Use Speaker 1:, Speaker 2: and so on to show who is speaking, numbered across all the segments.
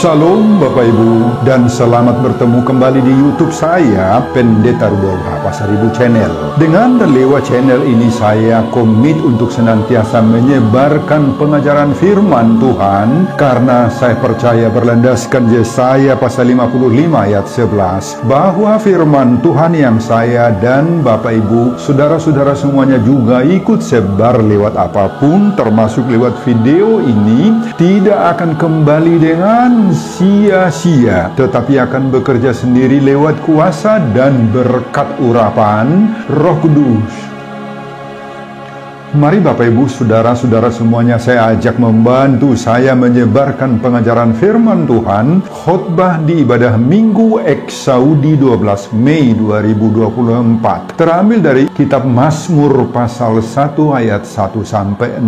Speaker 1: Shalom Bapak Ibu, dan selamat bertemu kembali di YouTube saya, Pendeta Rudolf H. Pasaribu Channel. Dengan dan lewat channel ini saya komit untuk senantiasa menyebarkan pengajaran firman Tuhan, karena saya percaya berlandaskan Yesaya pasal 55 ayat 11, bahwa firman Tuhan yang saya dan Bapak Ibu, saudara-saudara semuanya juga ikut sebar lewat apapun, termasuk lewat video ini, tidak akan kembali dengan sia-sia, tetapi akan bekerja sendiri lewat kuasa dan berkat urapan Roh Kudus. Mari Bapak Ibu, saudara-saudara semuanya, saya ajak membantu saya menyebarkan pengajaran firman Tuhan, khotbah di ibadah Minggu Eksaudi 12 Mei 2024. Terambil dari kitab Mazmur pasal 1 ayat 1-6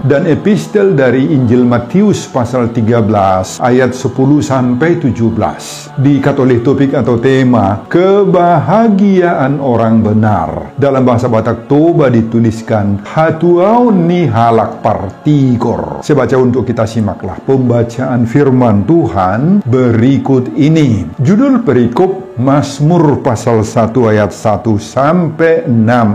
Speaker 1: dan epistel dari Injil Matius pasal 13 ayat 10-17. Diikat oleh topik atau tema kebahagiaan orang benar. Dalam bahasa Batak Toba dituliskan Hatuau ni halak partigor. Saya baca untuk kita, simaklah pembacaan firman Tuhan berikut ini. Judul perikop Mazmur pasal 1 ayat 1-6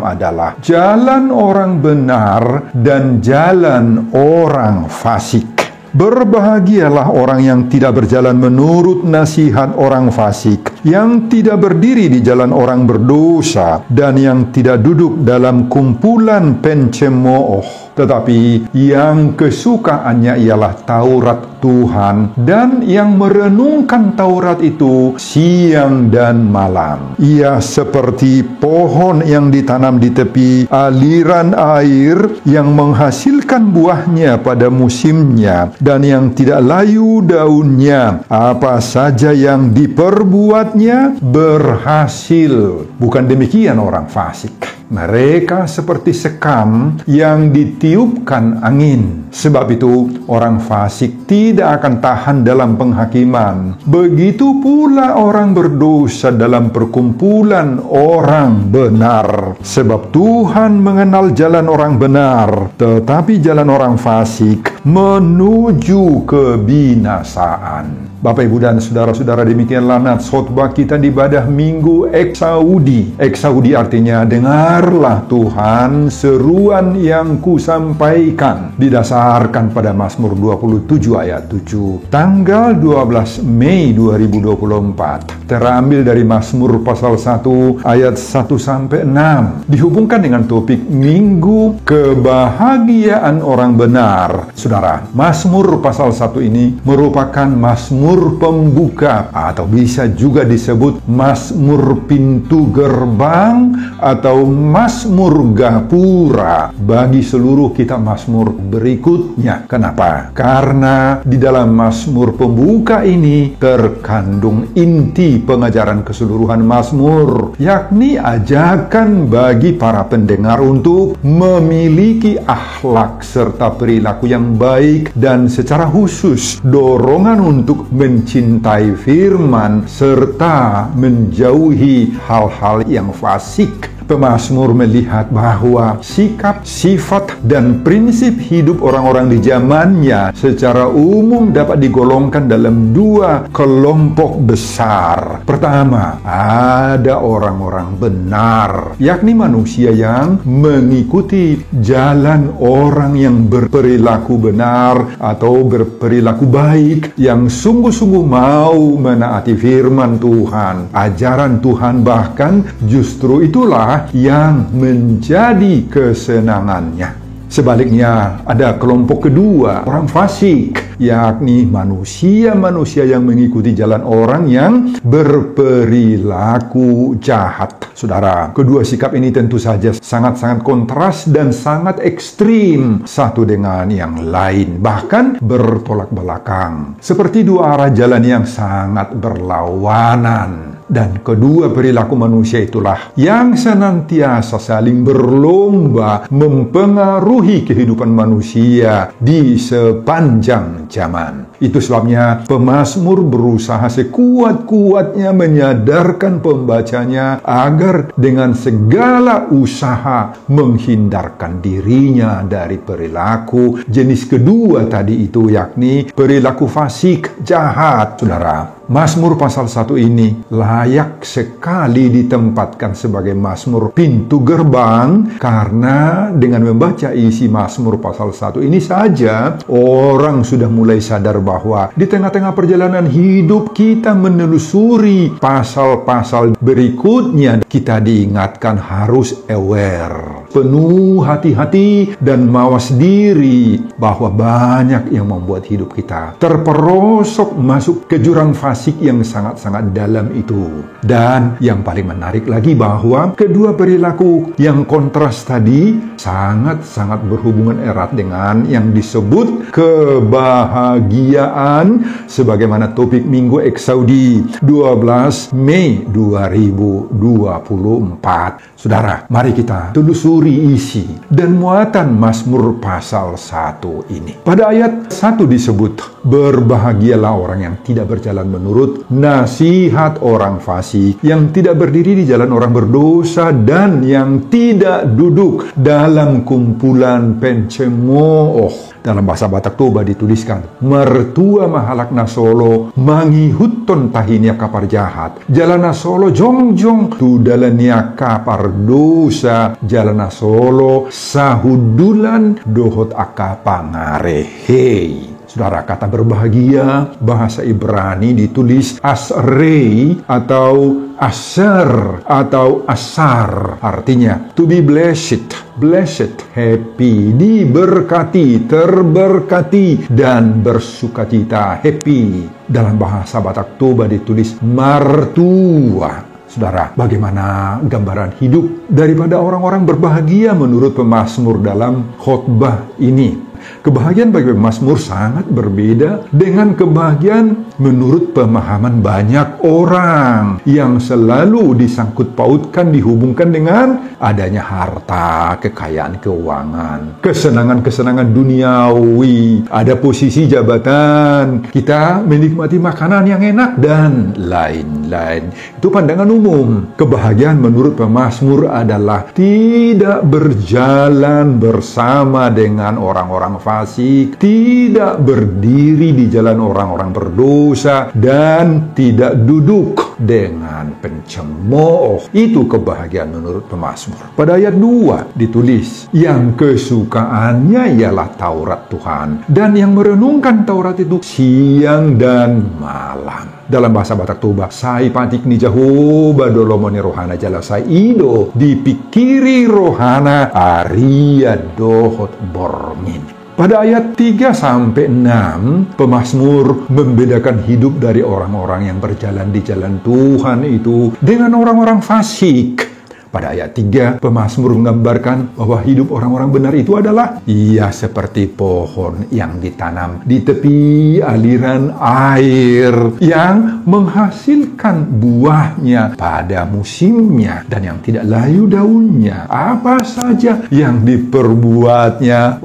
Speaker 1: adalah Jalan Orang Benar dan Jalan Orang Fasik. Berbahagialah orang yang tidak berjalan menurut nasihat orang fasik, yang tidak berdiri di jalan orang berdosa, dan yang tidak duduk dalam kumpulan pencemooh, tetapi yang kesukaannya ialah Taurat Tuhan, dan yang merenungkan Taurat itu siang dan malam. Ia seperti pohon yang ditanam di tepi aliran air, yang menghasilkan buahnya pada musimnya, dan yang tidak layu daunnya. Apa saja yang diperbuatnya berhasil. Bukan demikian orang fasik. Mereka seperti sekam yang ditiupkan angin. Sebab itu orang fasik tidak akan tahan dalam penghakiman. Begitu pula orang berdosa dalam perkumpulan orang benar. Sebab Tuhan mengenal jalan orang benar, tetapi jalan orang fasik menuju kebinasaan. Bapak, Ibu, dan saudara-saudara, demikianlah nats khotbah kita di ibadah Minggu Eksaudi. Eksaudi artinya dengarlah Tuhan seruan yang kusampaikan, didasarkan pada Mazmur 27 ayat 7 tanggal 12 Mei 2024. Terambil dari Mazmur pasal 1 ayat 1-6, dihubungkan dengan topik Minggu kebahagiaan orang benar. Saudara, Mazmur pasal 1 ini merupakan Mazmur pembuka, atau bisa juga disebut Mazmur pintu gerbang atau Mazmur gapura bagi seluruh kitab Mazmur berikutnya. Kenapa? Karena di dalam Mazmur pembuka ini terkandung inti pengajaran keseluruhan Mazmur, yakni ajakan bagi para pendengar untuk memiliki akhlak serta perilaku yang baik, dan secara khusus dorongan untuk mencintai firman serta menjauhi hal-hal yang fasik. Pemazmur melihat bahwa sikap, sifat, dan prinsip hidup orang-orang di zamannya secara umum dapat digolongkan dalam dua kelompok besar. Pertama, ada orang-orang benar, yakni manusia yang mengikuti jalan orang yang berperilaku benar atau berperilaku baik, yang sungguh-sungguh mau menaati firman Tuhan, ajaran Tuhan, bahkan justru itulah yang menjadi kesenangannya. Sebaliknya, ada kelompok kedua, orang fasik, yakni manusia-manusia yang mengikuti jalan orang yang berperilaku jahat. Saudara, kedua sikap ini tentu saja sangat-sangat kontras dan sangat ekstrim satu dengan yang lain, bahkan bertolak belakang, seperti dua arah jalan yang sangat berlawanan. Dan kedua perilaku manusia itulah yang senantiasa saling berlomba mempengaruhi kehidupan manusia di sepanjang zaman. Itu sebabnya pemazmur berusaha sekuat-kuatnya menyadarkan pembacanya agar dengan segala usaha menghindarkan dirinya dari perilaku jenis kedua tadi itu, yakni perilaku fasik, jahat, saudara. Mazmur pasal 1 ini layak sekali ditempatkan sebagai mazmur pintu gerbang, karena dengan membaca isi Mazmur pasal 1 ini saja orang sudah mulai sadar bahwa di tengah-tengah perjalanan hidup kita menelusuri pasal-pasal berikutnya, kita diingatkan harus aware, penuh hati-hati dan mawas diri bahwa banyak yang membuat hidup kita terperosok masuk ke jurang fasik yang sangat-sangat dalam itu. Dan yang paling menarik lagi bahwa kedua perilaku yang kontras tadi sangat-sangat berhubungan erat dengan yang disebut kebahagiaan sebagaimana topik Minggu Eksaudi 12 Mei 2024. Saudara, mari kita telusuri isi dan muatan Mazmur pasal 1 ini. Pada ayat 1 disebut, berbahagialah orang yang tidak berjalan menurut nasihat orang fasik, yang tidak berdiri di jalan orang berdosa, dan yang tidak duduk dalam kumpulan pencemooh. Dalam bahasa Batak Toba dituliskan, mertua mahalakna solo mangihutton tahinia kapar jahat, jalana solo jongjong tu dalania kapar dosa, jalana solo sahudulan dohot akapa ngarehei. Saudara, kata berbahagia bahasa Ibrani ditulis asrei atau asar atau asar, artinya to be blessed, blessed, happy, diberkati, terberkati, dan bersukacita, happy. Dalam bahasa Batak Toba ditulis martua. Saudara, bagaimana gambaran hidup daripada orang-orang berbahagia menurut pemazmur dalam khotbah ini? Kebahagiaan bagi pemazmur sangat berbeda dengan kebahagiaan menurut pemahaman banyak orang yang selalu disangkut pautkan, dihubungkan dengan adanya harta, kekayaan keuangan, kesenangan-kesenangan duniawi, ada posisi jabatan, kita menikmati makanan yang enak, dan lain-lain. Itu pandangan umum. Kebahagiaan menurut pemazmur adalah tidak berjalan bersama dengan orang-orang fasik, tidak berdiri di jalan orang-orang berdosa, dan tidak duduk dengan pencemooh. Itu kebahagiaan menurut pemazmur. Pada ayat 2 ditulis, yang kesukaannya ialah Taurat Tuhan, dan yang merenungkan Taurat itu siang dan malam. Dalam bahasa Batak Toba, sai patik ni Jahoba dolomone rohana jala sai ido, dipikiri rohana aria dohot bormin. Pada ayat 3-6, pemazmur membedakan hidup dari orang-orang yang berjalan di jalan Tuhan itu dengan orang-orang fasik. Pada ayat 3, pemazmur menggambarkan bahwa hidup orang-orang benar itu adalah ia seperti pohon yang ditanam di tepi aliran air, yang menghasilkan buahnya pada musimnya, dan yang tidak layu daunnya. Apa saja yang diperbuatnya,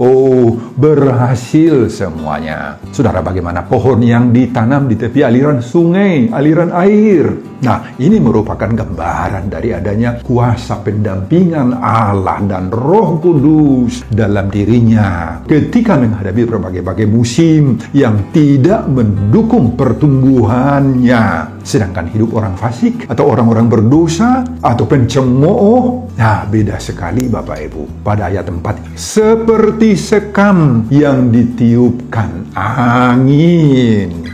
Speaker 1: berhasil semuanya. Saudara, bagaimana pohon yang ditanam di tepi aliran sungai, aliran air? Nah, ini merupakan gambaran dari adanya kuasa pendampingan Allah dan Roh Kudus dalam dirinya ketika menghadapi berbagai-bagai musim yang tidak mendukung pertumbuhannya. Sedangkan hidup orang fasik atau orang-orang berdosa atau pencemooh, nah beda sekali Bapak Ibu. Pada ayat 4, seperti sekam yang ditiupkan angin.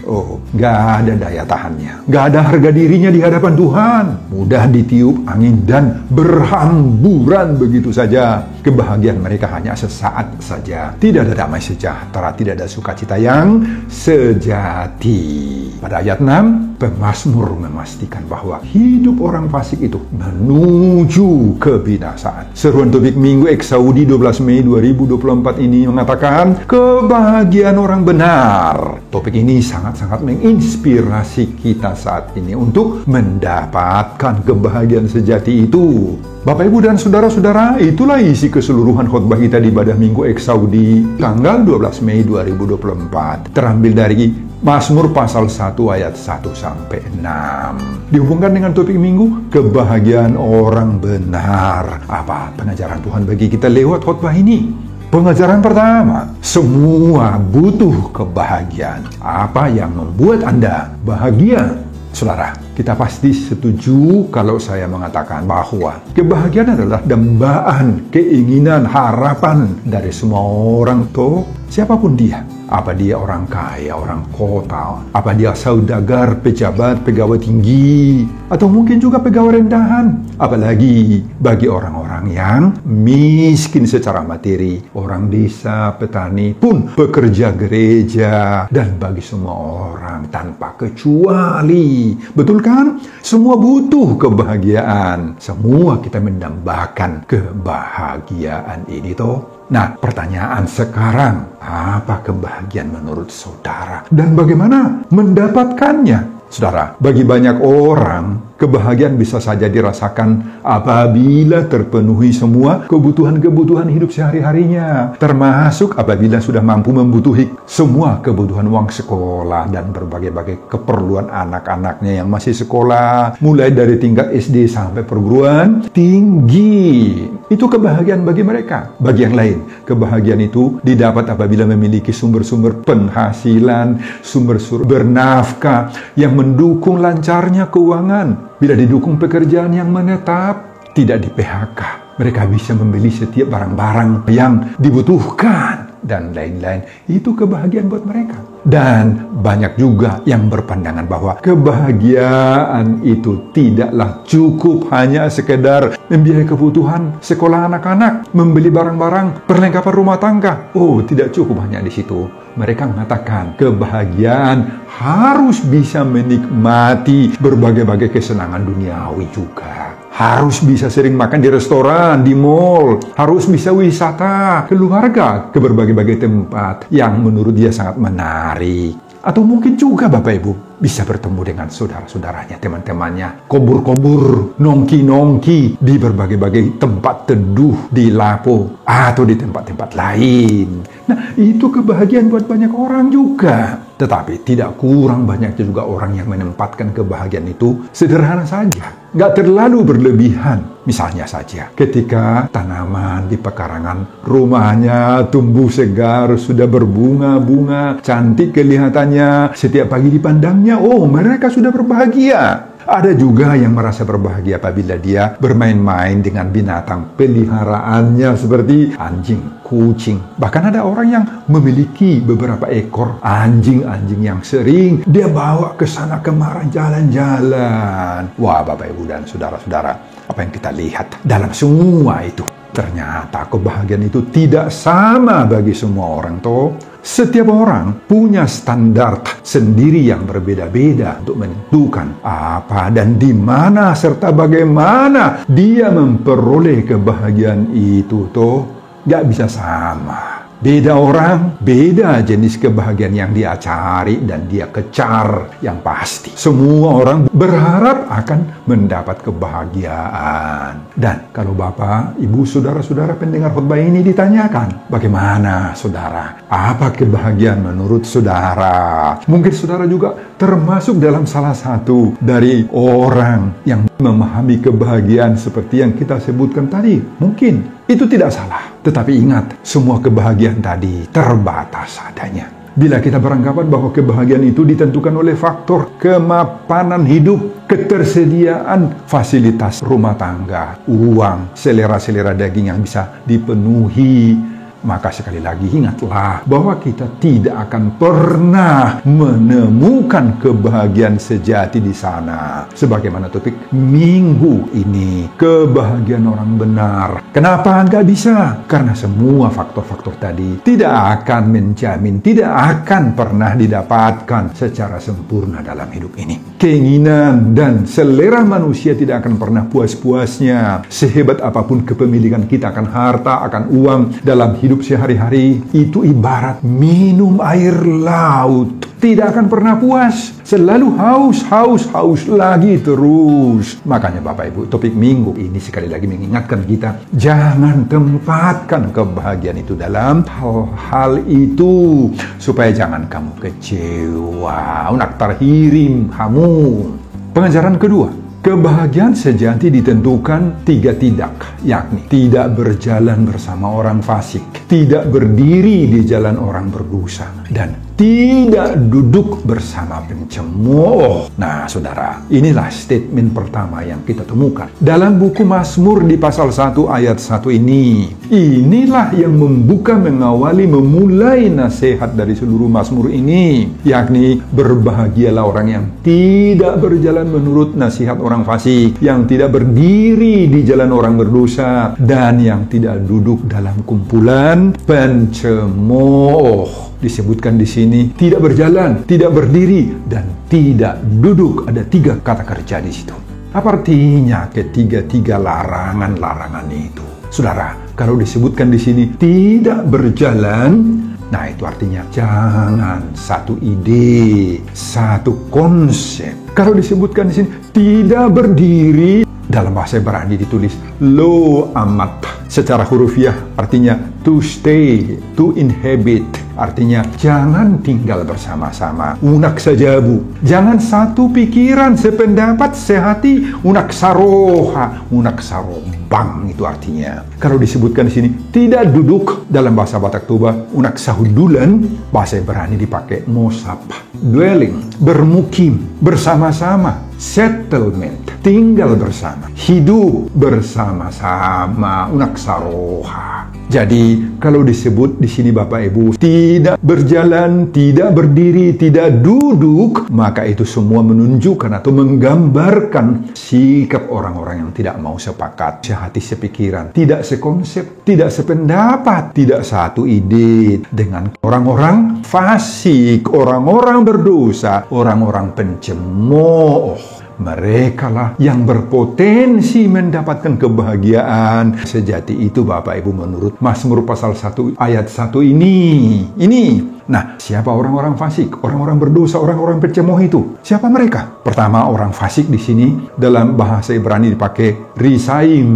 Speaker 1: Gak ada daya tahannya, gak ada harga dirinya di hadapan Tuhan. Mudah ditiup angin dan berhamburan begitu saja. Kebahagiaan mereka hanya sesaat saja. Tidak ada damai sejahtera, tidak ada sukacita yang sejati. Pada ayat 6, pemazmur memastikan bahwa hidup orang fasik itu menuju kebinasaan. Seruan topik Minggu Eksaudi 12 Mei 2024 ini mengatakan kebahagiaan orang benar. Topik ini sangat-sangat menginspirasi kita saat ini untuk mendapatkan kebahagiaan sejati itu. Bapak, Ibu, dan saudara-saudara, itulah isi keseluruhan khotbah kita di ibadah Minggu Eksaudi tanggal 12 Mei 2024. Terambil dari Mazmur pasal 1 ayat 1-6. Dihubungkan dengan topik minggu, kebahagiaan orang benar. Apa pengajaran Tuhan bagi kita lewat khotbah ini? Pengajaran pertama, semua butuh kebahagiaan. Apa yang membuat Anda bahagia? Saudara, kita pasti setuju kalau saya mengatakan bahwa kebahagiaan adalah dambaan, keinginan, harapan dari semua orang tuh, siapapun dia. Apa dia orang kaya, orang kota, apa dia saudagar, pejabat, pegawai tinggi, atau mungkin juga pegawai rendahan. Apalagi bagi orang-orang yang miskin secara materi, orang desa, petani, pun pekerja gereja, dan bagi semua orang tanpa kecuali. Betul kan? Semua butuh kebahagiaan. Semua kita mendambakan kebahagiaan ini toh. Nah, pertanyaan sekarang, apa kebahagiaan menurut saudara? Dan bagaimana mendapatkannya? Saudara, bagi banyak orang, kebahagiaan bisa saja dirasakan apabila terpenuhi semua kebutuhan-kebutuhan hidup sehari-harinya. Termasuk apabila sudah mampu membutuhi semua kebutuhan uang sekolah dan berbagai-bagai keperluan anak-anaknya yang masih sekolah. Mulai dari tingkat SD sampai perguruan tinggi. Itu kebahagiaan bagi mereka. Bagi yang lain, kebahagiaan itu didapat apabila memiliki sumber-sumber penghasilan, sumber-sumber bernafkah yang mendukung lancarnya keuangan. Bila didukung pekerjaan yang menetap, tidak di PHK. Mereka bisa membeli setiap barang-barang yang dibutuhkan dan lain-lain. Itu kebahagiaan buat mereka. Dan banyak juga yang berpandangan bahwa kebahagiaan itu tidaklah cukup hanya sekedar membiayai kebutuhan sekolah anak-anak, membeli barang-barang, perlengkapan rumah tangga. Oh, tidak cukup hanya di situ. Mereka mengatakan kebahagiaan harus bisa menikmati berbagai-bagai kesenangan duniawi juga. Harus bisa sering makan di restoran, di mall. Harus bisa wisata keluarga ke berbagai-bagai tempat yang menurut dia sangat menarik. Atau mungkin juga Bapak Ibu bisa bertemu dengan saudara-saudaranya, teman-temannya. Kobur-kobur, nongki-nongki di berbagai-bagai tempat teduh, di Lapo, atau di tempat-tempat lain. Nah, itu kebahagiaan buat banyak orang juga. Tetapi tidak kurang banyak juga orang yang menempatkan kebahagiaan itu sederhana saja. Nggak terlalu berlebihan. Misalnya saja, ketika tanaman di pekarangan rumahnya tumbuh segar, sudah berbunga-bunga, cantik kelihatannya, setiap pagi dipandangnya, oh mereka sudah berbahagia. Ada juga yang merasa berbahagia apabila dia bermain-main dengan binatang peliharaannya seperti anjing, kucing. Bahkan ada orang yang memiliki beberapa ekor anjing-anjing yang sering dia bawa ke sana kemari jalan-jalan. Wah, Bapak Ibu dan saudara-saudara, apa yang kita lihat dalam semua itu? Ternyata kebahagiaan itu tidak sama bagi semua orang toh. Setiap orang punya standar sendiri yang berbeda-beda untuk menentukan apa dan di mana serta bagaimana dia memperoleh kebahagiaan itu toh. Gak bisa sama. Beda orang, beda jenis kebahagiaan yang dia cari dan dia kejar. Yang pasti, semua orang berharap akan mendapat kebahagiaan. Dan kalau Bapak, Ibu, saudara-saudara pendengar khotbah ini ditanyakan, bagaimana saudara? Apa kebahagiaan menurut saudara? Mungkin saudara juga termasuk dalam salah satu dari orang yang memahami kebahagiaan seperti yang kita sebutkan tadi. Mungkin itu tidak salah. Tetapi ingat, semua kebahagiaan tadi terbatas adanya. Bila kita beranggapan bahwa kebahagiaan itu ditentukan oleh faktor kemapanan hidup, ketersediaan fasilitas rumah tangga, uang, selera-selera daging yang bisa dipenuhi, maka sekali lagi ingatlah bahwa kita tidak akan pernah menemukan kebahagiaan sejati di sana. Sebagaimana topik minggu ini, kebahagiaan orang benar. Kenapa nggak bisa? Karena semua faktor-faktor tadi tidak akan menjamin, tidak akan pernah didapatkan secara sempurna dalam hidup ini. Keinginan dan selera manusia tidak akan pernah puas-puasnya. Sehebat apapun kepemilikan kita akan harta, akan uang dalam hidup hidup sehari-hari itu ibarat minum air laut. Tidak akan pernah puas. Selalu haus lagi terus. Makanya Bapak Ibu, topik minggu ini sekali lagi mengingatkan kita, jangan tempatkan kebahagiaan itu dalam hal-hal itu. Supaya jangan kamu kecewa, unak terhirim kamu. Pengajaran kedua, kebahagiaan sejati ditentukan 3 tidak, yakni tidak berjalan bersama orang fasik, tidak berdiri di jalan orang berdosa, dan tidak duduk bersama pencemooh. Nah, saudara, inilah statement pertama yang kita temukan dalam buku Mazmur di pasal 1 ayat 1 ini. Inilah yang memulai nasihat dari seluruh Mazmur ini, yakni berbahagialah orang yang tidak berjalan menurut nasihat orang fasik, yang tidak berdiri di jalan orang berdosa, dan yang tidak duduk dalam kumpulan pencemooh. Disebutkan di sini tidak berjalan, tidak berdiri, dan tidak duduk. Ada 3 kata kerja di situ. Apa artinya ketiga-tiga larangan-larangan itu? Saudara, kalau disebutkan di sini tidak berjalan, nah itu artinya jangan satu ide, satu konsep. Kalau disebutkan di sini tidak berdiri, dalam bahasa Ibrani ditulis lo amat. Secara hurufiah artinya to stay, to inhabit. Artinya jangan tinggal bersama-sama, unak sajabu. Jangan satu pikiran, sependapat, sehati, unak saroha, unak sarobang, itu artinya. Kalau disebutkan di sini tidak duduk, dalam bahasa Batak Toba unak sahudulan, bahasa Ibrani dipakai mosap. Dwelling, bermukim, bersama-sama, settlement, tinggal bersama, hidup bersama-sama, unak saroha. Jadi kalau disebut di sini Bapak Ibu tidak berjalan, tidak berdiri, tidak duduk, maka itu semua menunjukkan atau menggambarkan sikap orang-orang yang tidak mau sepakat, sehati sepikiran, tidak sekonsep, tidak sependapat, tidak satu ide dengan orang-orang fasik, orang-orang berdosa, orang-orang pencemooh. Mereka lah yang berpotensi mendapatkan kebahagiaan sejati itu Bapak Ibu menurut Mazmur pasal 1 ayat 1 ini. Nah, siapa orang-orang fasik, orang-orang berdosa, orang-orang pencemooh itu? Siapa mereka? Pertama, orang fasik di sini dalam bahasa Ibrani dipakai risaim.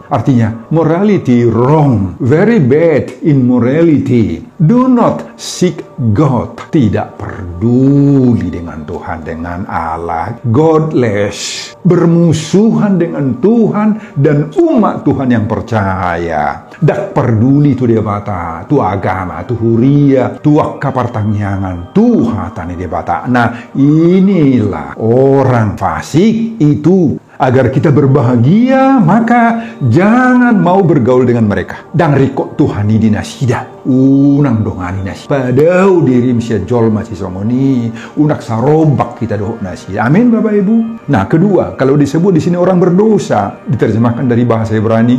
Speaker 1: Artinya, morality wrong, very bad immorality. Do not seek God. Tidak peduli dengan Tuhan, dengan Allah. Godless. Bermusuhan dengan Tuhan dan umat Tuhan yang percaya. Dak peduli tu dia bata, tu agama, tu huria, tu kapartangyangan, tu hatani dia bata. Nah, inilah orang fasik itu. Agar kita berbahagia, maka jangan mau bergaul dengan mereka. Dan rikok Tuhani dinasida. Unang dongani nasida. Padau dirim sia jol masih somoni. Unak sarobak kita doh nasida. Amin Bapak Ibu. Nah, kedua, kalau disebut di sini orang berdosa, diterjemahkan dari bahasa Ibrani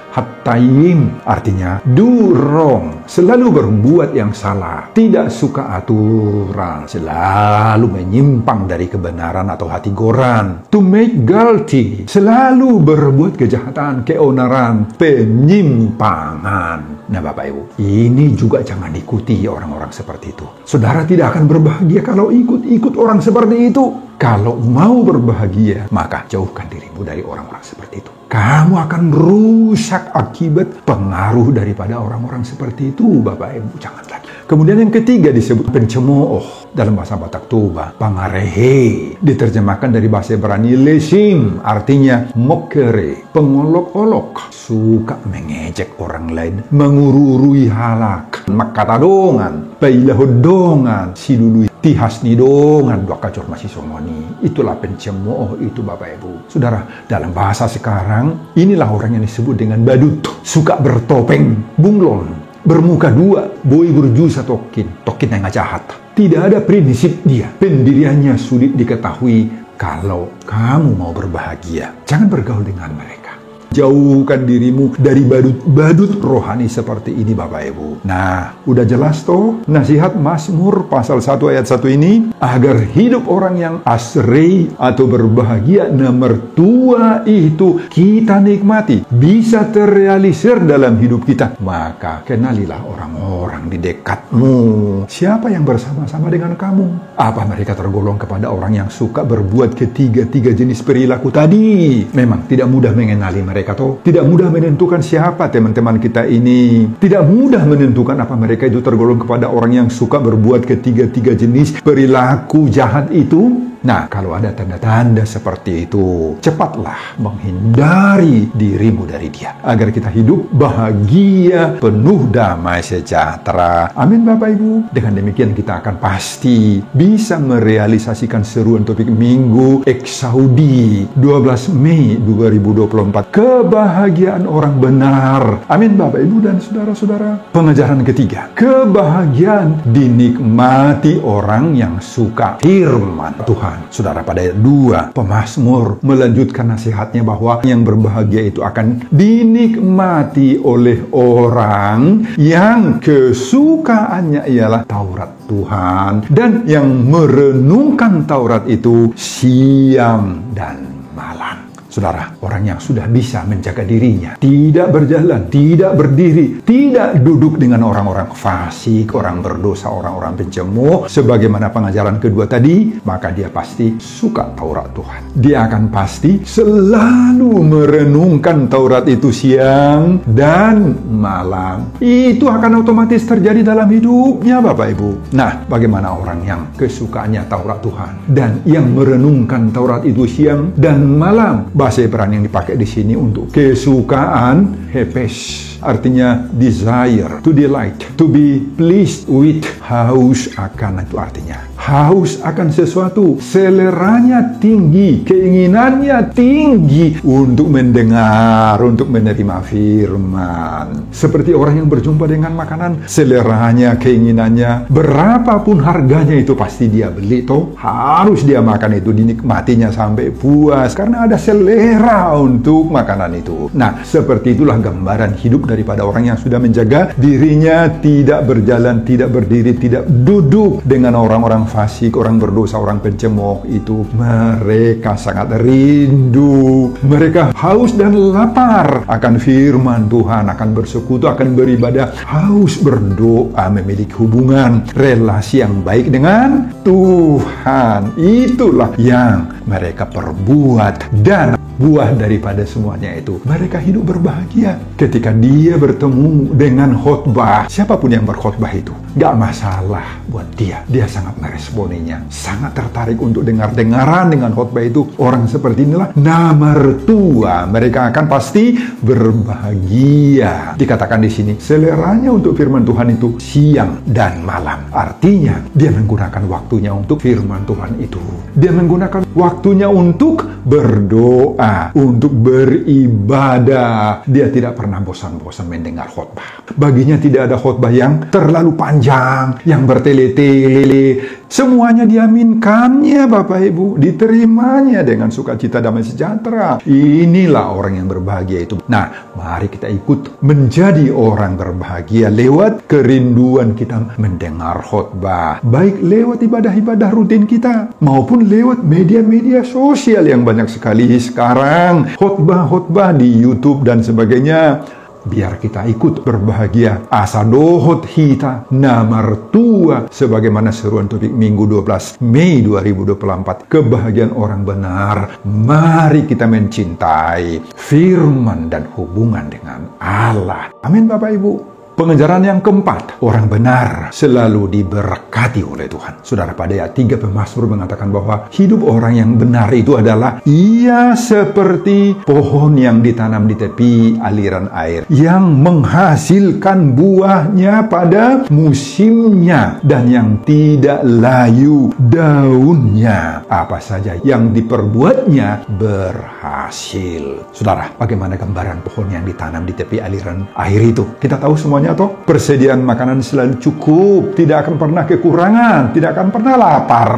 Speaker 1: hattayim, artinya do wrong, selalu berbuat yang salah, tidak suka aturan, selalu menyimpang dari kebenaran atau hati goran. To make guilty, selalu berbuat kejahatan, keonaran, penyimpangan. Nah Bapak Ibu, ini juga jangan diikuti orang-orang seperti itu. Saudara tidak akan berbahagia kalau ikut orang seperti itu. Kalau mau berbahagia, maka jauhkan dirimu dari orang-orang seperti itu. Kamu akan rusak akibat pengaruh daripada orang-orang seperti itu, Bapak Ibu. Jangan lagi. Kemudian yang ketiga disebut pencemooh. Dalam bahasa Batak Toba, pangarehe. Diterjemahkan dari bahasa Ibrani lesim. Artinya mokere, pengolok-olok. Suka mengejek orang lain. Mengurui halak. Makatadongan. Pailahodongan. Silului. Tihasni dongan. Dua kacor masih somoni. Itulah pencemooh itu Bapak Ibu. Saudara, dalam bahasa sekarang, inilah orang yang disebut dengan badut. Suka bertopeng, bunglon, bermuka dua, boy berjusa tokin yang jahat. Tidak ada prinsip dia. Pendiriannya sulit diketahui. Kalau kamu mau berbahagia, jangan bergaul dengan mereka. Jauhkan dirimu dari badut-badut rohani seperti ini, Bapak Ibu. Nah, udah jelas toh nasihat Mazmur pasal 1 ayat 1 ini, agar hidup orang yang asri atau berbahagia nomor 2 itu kita nikmati, bisa terrealisir dalam hidup kita. Maka kenalilah orang-orang di dekatmu. Siapa yang bersama-sama dengan kamu? Apa mereka tergolong kepada orang yang suka berbuat ketiga-tiga jenis perilaku tadi? Memang tidak mudah mengenali mereka toh. Tidak mudah menentukan siapa teman-teman kita ini. Tidak mudah menentukan apa mereka itu tergolong kepada orang yang suka berbuat ketiga-tiga jenis perilaku jahat itu. Nah, kalau ada tanda-tanda seperti itu, cepatlah menghindari dirimu dari dia, agar kita hidup bahagia, penuh damai sejahtera. Amin, Bapak Ibu. Dengan demikian kita akan pasti bisa merealisasikan seruan topik Minggu Eksaudi 12 Mei 2024. Kebahagiaan orang benar. Amin, Bapak Ibu dan saudara-saudara. Pengajaran ketiga, kebahagiaan dinikmati orang yang suka firman Tuhan. Saudara, pada ayat 2, pemazmur melanjutkan nasihatnya bahwa yang berbahagia itu akan dinikmati oleh orang yang kesukaannya ialah Taurat Tuhan, dan yang merenungkan Taurat itu siang dan malam. Saudara, orang yang sudah bisa menjaga dirinya, tidak berjalan, tidak berdiri, tidak duduk dengan orang-orang fasik, orang berdosa, orang-orang pencemooh, sebagaimana pengajaran kedua tadi, maka dia pasti suka Taurat Tuhan. Dia akan pasti selalu merenungkan Taurat itu siang dan malam. Itu akan otomatis terjadi dalam hidupnya, Bapak Ibu. Nah, bagaimana orang yang kesukaannya Taurat Tuhan dan yang merenungkan Taurat itu siang dan malam? Bahasa Ibrani yang dipakai di sini untuk kesukaan, hepes, artinya desire, to delight, to be pleased with, haus akan, itu artinya haus akan sesuatu, seleranya tinggi, keinginannya tinggi untuk mendengar, untuk menerima firman. Seperti orang yang berjumpa dengan makanan, seleranya, keinginannya, berapapun harganya itu pasti dia beli toh. Harus dia makan itu, dinikmatinya sampai puas, karena ada selera untuk makanan itu. Nah, seperti itulah gambaran hidup daripada orang yang sudah menjaga dirinya, tidak berjalan, tidak berdiri, tidak duduk dengan orang-orang fasik, orang berdosa, orang pencemooh itu. Mereka sangat rindu, mereka haus dan lapar akan firman Tuhan, akan bersekutu, akan beribadah, haus berdoa, memiliki hubungan, relasi yang baik dengan Tuhan. Itulah yang mereka perbuat, dan buah daripada semuanya itu, mereka hidup berbahagia. Ketika dia bertemu dengan khotbah, siapapun yang berkhotbah itu, gak masalah buat dia. Dia sangat meresponinya, sangat tertarik untuk dengar-dengaran dengan khotbah itu. Orang seperti inilah nomor 2. Mereka akan pasti berbahagia. Dikatakan di sini, seleranya untuk firman Tuhan itu siang dan malam. Artinya, dia menggunakan waktunya untuk firman Tuhan itu. Dia menggunakan waktunya untuk berdoa, untuk beribadah. Dia tidak pernah bosan-bosan mendengar khotbah. Baginya tidak ada khotbah yang terlalu panjang, yang bertele-tele. Semuanya diaminkannya, Bapak Ibu, diterimanya dengan sukacita, damai sejahtera. Inilah orang yang berbahagia itu. Nah, mari kita ikut menjadi orang berbahagia lewat kerinduan kita mendengar khotbah, baik lewat ibadah-ibadah rutin kita maupun lewat media-media sosial yang banyak sekali sekarang, khotbah-khotbah di YouTube dan sebagainya. Biar kita ikut berbahagia. Asa dohot hita nomor 2, sebagaimana seruan topik Minggu 12 Mei 2024. Kebahagiaan orang benar. Mari kita mencintai firman dan hubungan dengan Allah. Amin, Bapak Ibu. Pengajaran yang keempat, orang benar selalu diberkati oleh Tuhan. Saudara, pada ayat 3 pemazmur mengatakan bahwa hidup orang yang benar itu adalah ia seperti pohon yang ditanam di tepi aliran air, yang menghasilkan buahnya pada musimnya dan yang tidak layu daunnya. Apa saja yang diperbuatnya berhasil. Saudara, bagaimana gambaran pohon yang ditanam di tepi aliran air itu? Kita tahu semuanya toh, persediaan makanan selalu cukup, tidak akan pernah kekurangan, tidak akan pernah lapar.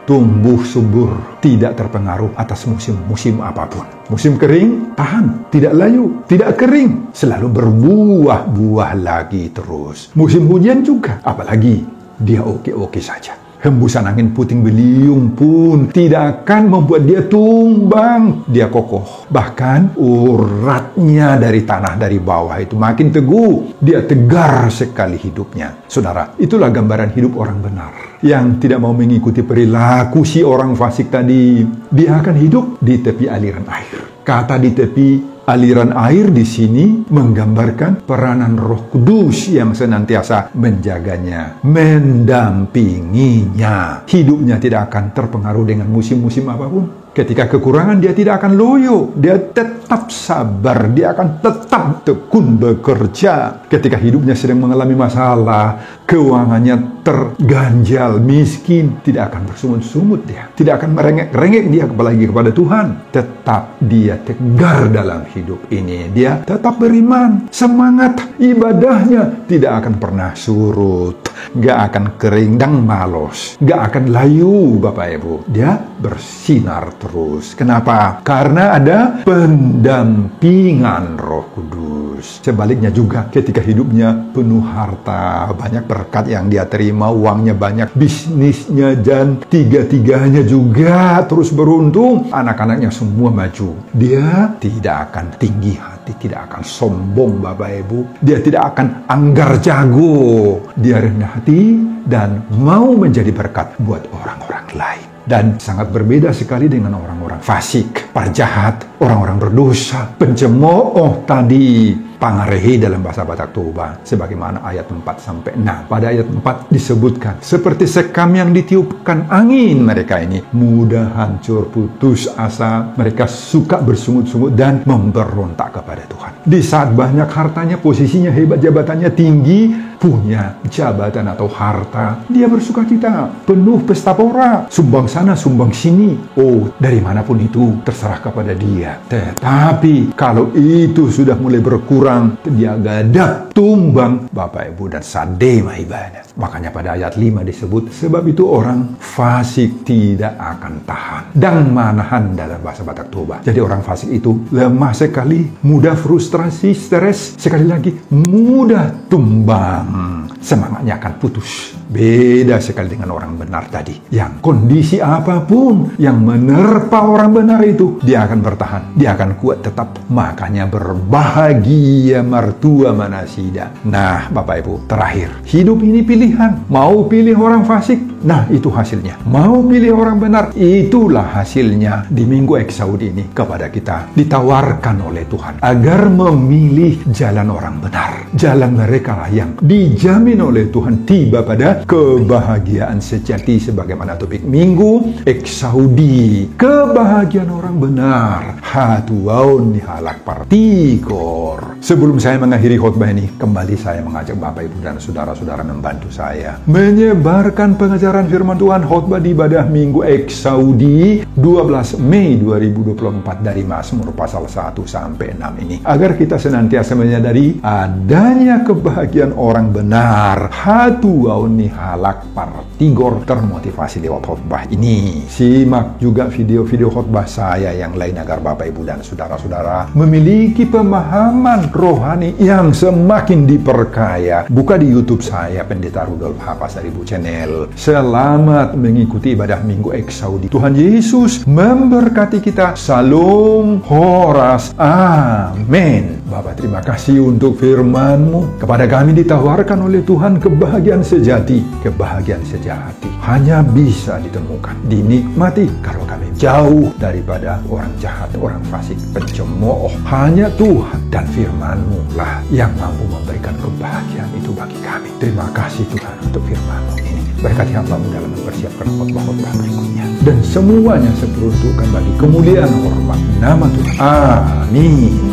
Speaker 1: tumbuh subur, tidak terpengaruh atas musim-musim apapun. Musim kering, tahan, tidak layu, tidak kering, selalu berbuah-buah lagi terus. Musim hujan juga, apalagi dia oke-oke saja. Hembusan angin puting beliung pun tidak akan membuat dia tumbang. Dia kokoh. Bahkan uratnya dari tanah dari bawah itu makin teguh. Dia tegar sekali hidupnya. Saudara, itulah gambaran hidup orang benar. Yang tidak mau mengikuti perilaku si orang fasik tadi. Dia akan hidup di tepi aliran air. Kata di tepi aliran air di sini menggambarkan peranan Roh Kudus yang senantiasa menjaganya, mendampinginya. Hidupnya tidak akan terpengaruh dengan musim-musim apapun. Ketika kekurangan, dia tidak akan loyo. Dia tetap sabar. Dia akan tetap tekun bekerja. Ketika hidupnya sedang mengalami masalah, keuangannya terganjal, miskin, tidak akan bersungut-sungut dia. Tidak akan merengek-rengek dia apalagi kepada Tuhan. Tetap dia tegar dalam hidup ini. Dia tetap beriman. Semangat ibadahnya tidak akan pernah surut. Gak akan kering dan malos. Gak akan layu, Bapak Ibu. Dia bersinar terus. Kenapa? Karena ada pendampingan Roh Kudus. Sebaliknya juga ketika hidupnya penuh harta, banyak berkat yang dia terima, uangnya banyak, bisnisnya dan tiga-tiganya juga terus beruntung, anak-anaknya semua maju. Dia tidak akan tinggi hati, tidak akan sombong, Bapak Ibu. Dia tidak akan anggar jago. Dia rendah hati dan mau menjadi berkat buat orang-orang lain. Dan sangat berbeda sekali dengan orang-orang fasik, parjahat, orang-orang berdosa, pencemooh tadi, pangarehe dalam bahasa Batak Toba, sebagaimana ayat 4-6. Pada ayat 4 disebutkan, seperti sekam yang ditiupkan angin mereka ini, mudah hancur, putus asa, mereka suka bersungut-sungut dan memberontak kepada Tuhan. Di saat banyak hartanya, posisinya hebat, jabatannya tinggi, punya jabatan atau harta, dia bersuka cita, penuh pesta pora, sumbang sana, sumbang sini. Oh, dari manapun itu terserah kepada dia. Tetapi kalau itu sudah mulai berkurang, dia gadap, tumbang, Bapak Ibu, dan sadema ibadah. Makanya pada ayat 5 disebut, sebab itu orang fasik tidak akan tahan. Dan manahan dalam bahasa Batak Toba. Jadi orang fasik itu lemah sekali, mudah frustrasi, stres, sekali lagi mudah tumbang. Semangatnya akan putus. Beda sekali dengan orang benar tadi. Yang kondisi apapun yang menerpa orang benar itu, dia akan bertahan. Dia akan kuat tetap. Makanya berbahagia mertua manasida. Nah, Bapak Ibu, terakhir. Hidup ini pilihan. Mau pilih orang fasik? Nah, itu hasilnya. Mau pilih orang benar? Itulah hasilnya. Di Minggu Eksaud ini kepada kita ditawarkan oleh Tuhan agar memilih jalan orang benar. Jalan mereka lah yang dijamin oleh Tuhan tiba pada kebahagiaan sejati, sebagaimana topik Minggu Eksaudi. Kebahagiaan orang benar. Hatuaun dihalak partikor. Sebelum saya mengakhiri khotbah ini, kembali saya mengajak Bapak Ibu dan saudara-saudara membantu saya menyebarkan pengajaran firman Tuhan, khotbah di ibadah Minggu Eksaudi 12 Mei 2024 dari Mazmur pasal 1-6 ini, agar kita senantiasa menyadari adanya kebahagiaan orang benar. Hatuaun halak partigor, termotivasi lewat khotbah ini. Simak juga video-video khotbah saya yang lain agar Bapak Ibu dan saudara-saudara memiliki pemahaman rohani yang semakin diperkaya. Buka di YouTube saya, Pendeta Rudolf H. Pasaribu Channel. Selamat mengikuti ibadah Minggu Eksaudi. Tuhan Yesus memberkati kita. Salam horas. Amin. Bapak, terima kasih untuk firman-Mu. Kepada kami ditawarkan oleh Tuhan kebahagiaan sejati. Kebahagiaan sejati hanya bisa ditemukan, dinikmati kalau kami jauh daripada orang jahat, orang fasik, pencemooh. Hanya Tuhan dan firman-Mu lah yang mampu memberikan kebahagiaan itu bagi kami. Terima kasih Tuhan untuk firman-Mu ini. Berkati hamba-Mu dalam mempersiapkan khotbah-khotbah berikutnya. Dan semuanya seperuntukkan bagi kemuliaan hormat nama Tuhan. Amin.